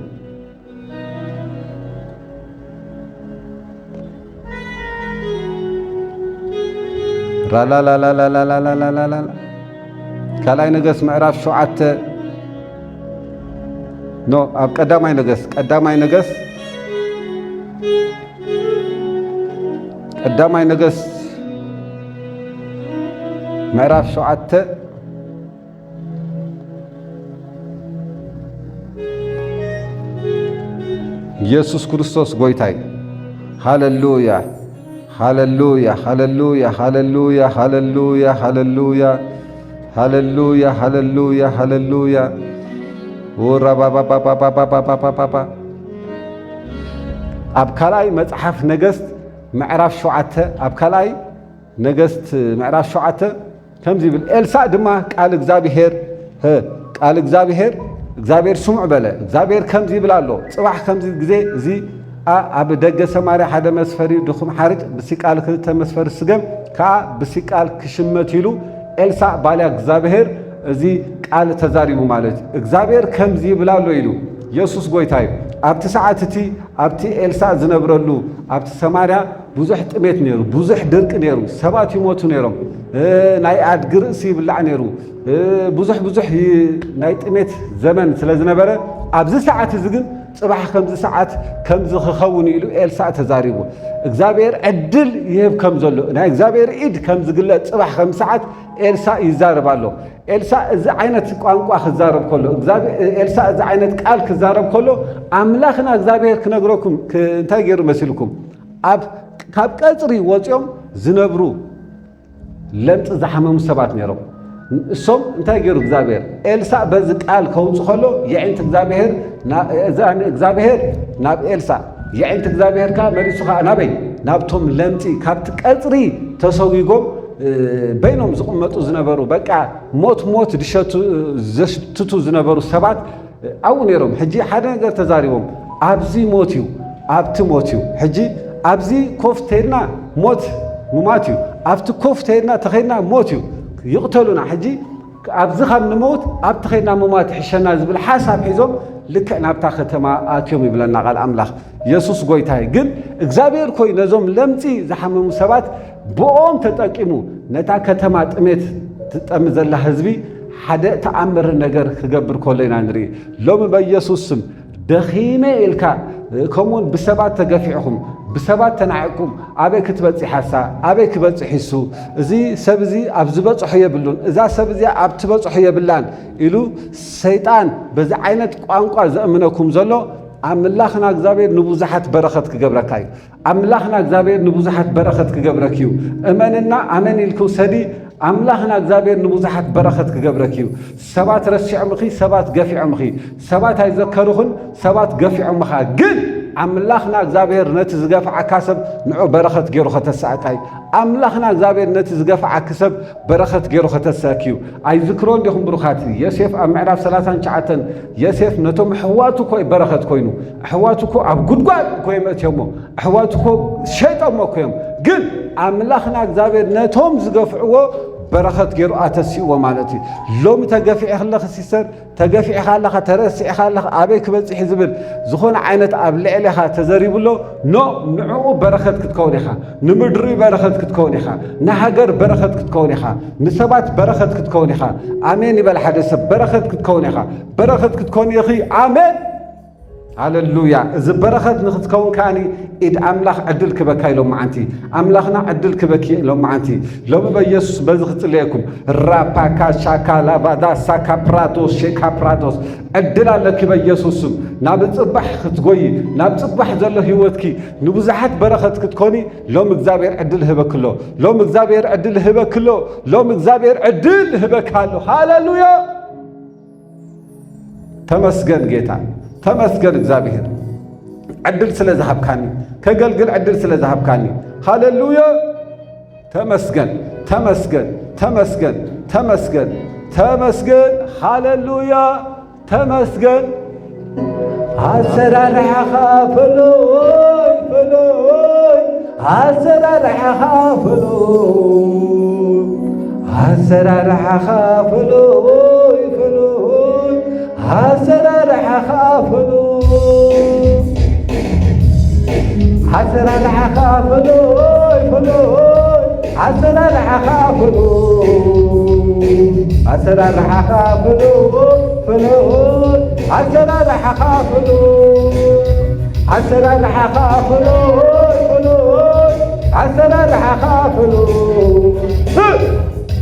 ራላላላላላላላላ ካልኣይ ነገሥት ምዕራፍ 7 ኖ ኣብ ቀዳማይ ነገሥት ምዕራፍ 7 ኢየሱስ ክርስቶስ ጎይታይ ሃሌሉያ ሃሌሉያ ሃሌሉያ ሃሌሉያ ሃሌሉያ ሃሌሉያ ሃሌሉያ ሃሌሉያ ሃሌሉያ ወራባባባባባባባባባ ኣብ ካልኣይ መጽሓፍ ነገሥት ምዕራፍ 7 ኣብ ካልኣይ ነገሥት ምዕራፍ 7 ከምዚ ይብል ኤልሳዕ ድማ ቃል እግዚአብሔር ስምዑ በለ እግዚአብሔር ከምዚ ይብል ኣሎ ጽባሕ ከምዚ ግዜ እዚ ኣብ ደገ ሰማርያ ሓደ መስፈሪ ድኹም ሓርጭ ብሲቃል ክልተ መስፈሪ ስገም ከዓ ብሲቃል ክሽመት ኢሉ ኤልሳዕ ባልያ እግዚአብሔር እዚ ቃል ተዛሪቡ ማለት እግዚአብሔር ከምዚ ይብል ኣሎ ኢሉ ኢየሱስ ጎይታይ ኣብቲ ሰዓት እቲ ኣብቲ ኤልሳዕ ዝነብረሉ ኣብቲ ሰማርያ ብዙሕ ጥሜት ነይሩ ብዙሕ ድርቂ ነይሩ ሰባት ይሞቱ ነይሮም ናይ ኣድጊ ርእሲ ይብላዕ ነይሩ ብዙሕ ናይ ጥሜት ዘመን ስለ ዝነበረ ኣብዚ ሰዓት እዚ ግን ጽባሕ ከምዚ ሰዓት ከምዚ ክኸውን ኢሉ ኤልሳዕ ተዛሪቡ እግዚአብሔር ዕድል ይህብ ከም ዘሎ ናይ እግዚአብሔር ኢድ ከም ዝግለጥ ጽባሕ ከም ሰዓት ኤልሳዕ ይዛረብ ኣሎ ኤልሳዕ እዚ ዓይነት ቋንቋ ክዛረብ ከሎ ኤልሳዕ እዚ ዓይነት ቃል ክዛረብ ከሎ ኣምላኽና እግዚአብሔር ክነግረኩም እንታይ ገይሩ መሲልኩም ካብ ቀጽሪ ወፂኦም ዝነብሩ ለምጽ ዝሓመሙ ሰባት ነይሮም እሶም እንታይ ገይሩ እግዚአብሔር ኤልሳዕ በዚ ቃል ከውጽእ ከሎ የዕንት እግዚአብሔር ናብ ኤልሳዕ የዕንት እግዚአብሔር ከዓ መሪሱ ከዓ ናበይ ናብቶም ለምጺ ካብቲ ቀጽሪ ተሰዊጎም በይኖም ዝቕመጡ ዝነበሩ በቃ ሞት ዘሽትቱ ዝነበሩ ሰባት ኣብኡ ነይሮም ሕጂ ሓደ ነገር ተዛሪቦም ኣብዚ ሞት እዩ ኣብቲ ሞት እዩ ሕጂ ኣብዚ ኮፍ ተይድና ሞት ሙማት እዩ ኣብቲ ኮፍ ተይድና ተኸይድና ሞት እዩ ይቕተሉና ሕጂ ኣብዚ ካብ ንሞት ኣብቲ ኸይድና ሙማት ሕሸና ዝብል ሓሳብ ሒዞም ልክዕ ናብታ ከተማ ኣትዮም ይብለና ቃል ኣምላኽ ኢየሱስ ጎይታይ ግን እግዚአብሔር ኮይ ነዞም ለምጺ ዝሓመሙ ሰባት ብኦም ተጠቂሙ ነታ ከተማ ጥሜት ትጠም ዘላ ህዝቢ ሓደ ተኣምር ነገር ክገብር ከሎ ኢና ንርኢ ሎሚ በኢየሱስ ስም ደኺመ ኢልካ ከምኡውን ብሰባት ተገፊዕኹም ብሰባት ተናዕኩም ኣበይ ክትበጽሓሳ ኣበይ ክበጽሕ ይሱ እዚ ሰብ እዚ ኣብ ዝበጽሖ የብሉን እዛ ሰብ እዚኣ ኣብ ትበጽሖ የብላን ኢሉ ሰይጣን በዚ ዓይነት ቋንቋ ዘእምነኩም ዘሎ ኣምላኽና እግዚአብሔር ንብዙሓት በረኸት ክገብረካ እዩ ኣምላኽና እግዚአብሔር ንብዙሓት በረኸት ክገብረክ እዩ እመንና ኣመን ኢልኩ ሰዲ ኣምላኽና እግዚአብሔር ንብዙሓት በረኸት ክገብረክ እዩ ሰባት ረሲዖምኺ ሰባት ገፊዖምኺ ሰባት ኣይዘከሩኽን ሰባት ገፊዖምኻ ግን ኣምላኽና እግዚአብሔር ነቲ ዝገፍዓካ ሰብ ንዑ በረኸት ገይሩ ከተሳእካይ ኣምላኽና እግዚአብሔር ነቲ ዝገፍዓካ ሰብ በረኸት ገይሩ ከተሳእክ እዩ ኣይዝክሮ እንዲኹም ብሩኻት ዮሴፍ ኣብ ምዕራፍ 39 ዮሴፍ ነቶም ኣሕዋቱ ኮይ በረኸት ኮይኑ ኣሕዋቱ ኮ ኣብ ጉድጓድ ኮይም እትዮሞ ኣሕዋቱ ኮ ሸይጦሞ ኮይም ግን ኣምላኽና እግዚአብሔር ነቶም ዝገፍዕዎ በረኸት ገይሩ ኣተሲእዎ ማለት እዩ ሎሚ ተገፊዕኻ ኣለኻ ሲስተር ተገፊዕኻ ኣለኻ ተረሲዕኻ ኣለኻ ኣበይ ክበጽሕ ዝብል ዝኾነ ዓይነት ኣብ ልዕሊኻ ተዘሪብሎ ንዕኡ በረኸት ክትከውን ኢኻ ንምድሪ በረኸት ክትከውን ኢኻ ንሃገር በረኸት ክትከውን ኢኻ ንሰባት በረኸት ክትከውን ኢኻ ኣሜን ይበል ሓደ ሰብ በረኸት ክትከውን ኢኻ በረኸት ክትከውን ኢኺ ኣሜን هللويا إذا برخت نختكون كاني إد أملاخ عدل كبكاي لو معنتي أملاخنا عدل كبكي لو معنتي لو بيسوس بزخت ليكم راباكا شاكا لابادا ساكا براتوس شيكا براتوس عدل لك بيسوسم نابت صبح ختقوي نابت صبح زله هيوتكي نبزحت برخت كتكوني لو مغزابير عدل هبكلو لو مغزابير عدل هبكلو لو مغزابير عدل هبكالو هاللويا تمسجن جيتا تمسجن እግዚአብሔር عدل سلا ذهبكاني كقلقل عدل سلا ذهبكاني هاللويا تمسجن تمسجن تمسجن تمسجن تمسجن هاللويا تمسجن عسرارح فلوي فلوي عسرارح فلوي عسرارح فلوي فلوي عسرارح فلوي عسرارح فلوي فلوي عسرارح فلوي عسرارح فلوي فلوي عسرارح فلوي عسرارح فلوي فلوي عسرارح فلوي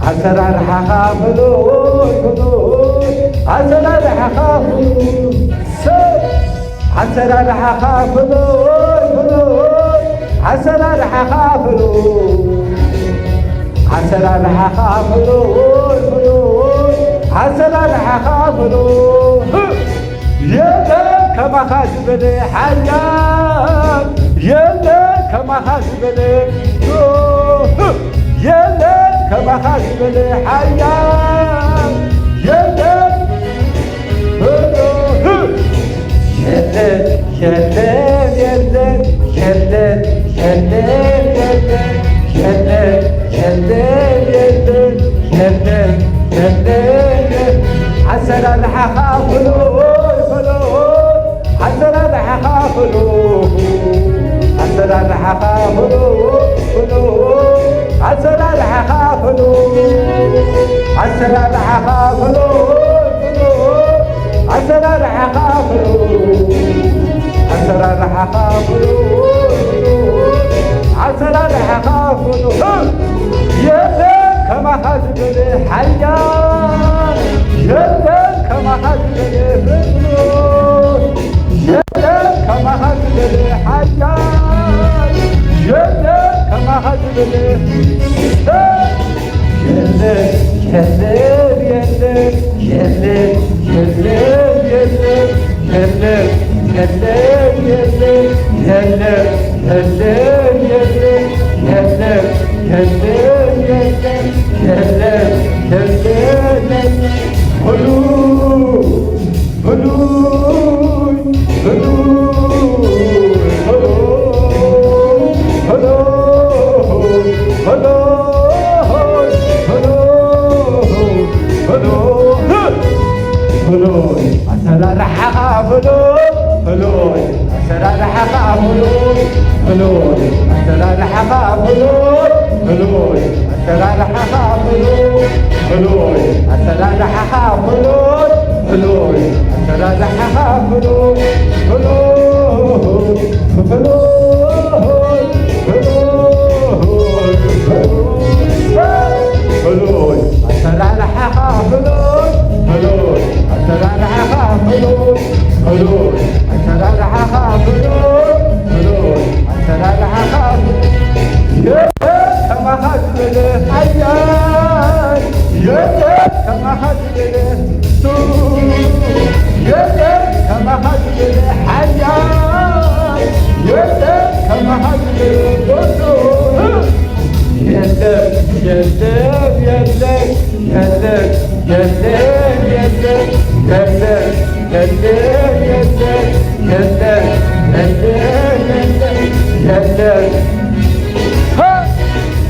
عسرارح فلوي فلوي عسرارح فلوي عسرارح فلوي فلوي عسرارح فلوي عسرارح فلوي فلوي عسرارح فلوي يلا كما خازبني حيان يلا كما خازبني يلا كما خازبني حيان يلا يلا يلا يلا يلا يلا يلا يلا يلا يلا عسرارح فلوي فلوي عسرارح فلوي عسرارح فلوي فلوي عسرارح فلوي عسرارح فلوي فلوي عسرارح فلوي عسرارح فلوي عسرارح فلوي يلا كما خازبني حيان يلا كما خازبني فلوي يلا كما خازبني حيان يلا كما خازبني يلا يلا يلا يلا يلا يلا يلا يلا يلا يلا يلا يلا يلا يلا هلوي هلوي هلوي هلوي هلوي هلوي عسرارح فلوي فلوي عسرارح فلوي فلوي عسرارح فلوي فلوي عسرارح فلوي فلوي عسرارح فلوي فلوي عسرارح فلوي فلوي فلوي عسرارح فلوي فلوي عسرارح فلوي فلوي عسرارح فلوي فلوي عسرارح فلوي كما خزبني حيان يلا كما خزبني يلا كما خزبني حيان يلا كما خزبني يلا يلا يلا يلا يلا يلا يلا يلا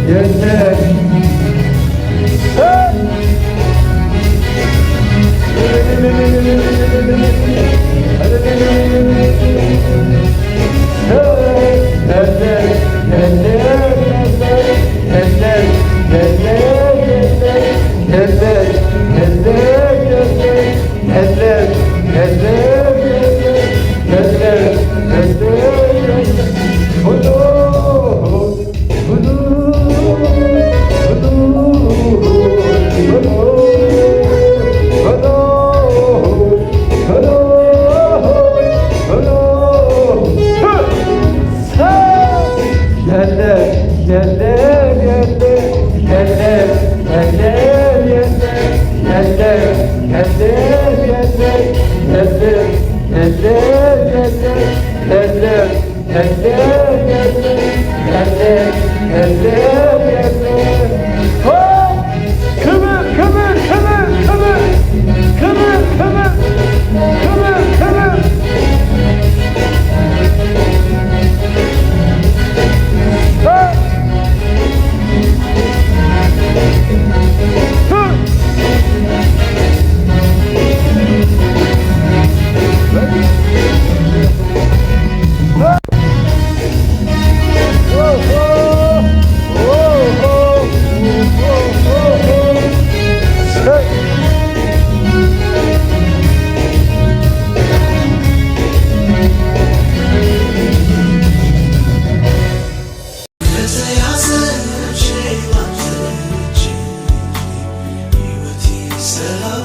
يلا ሰላም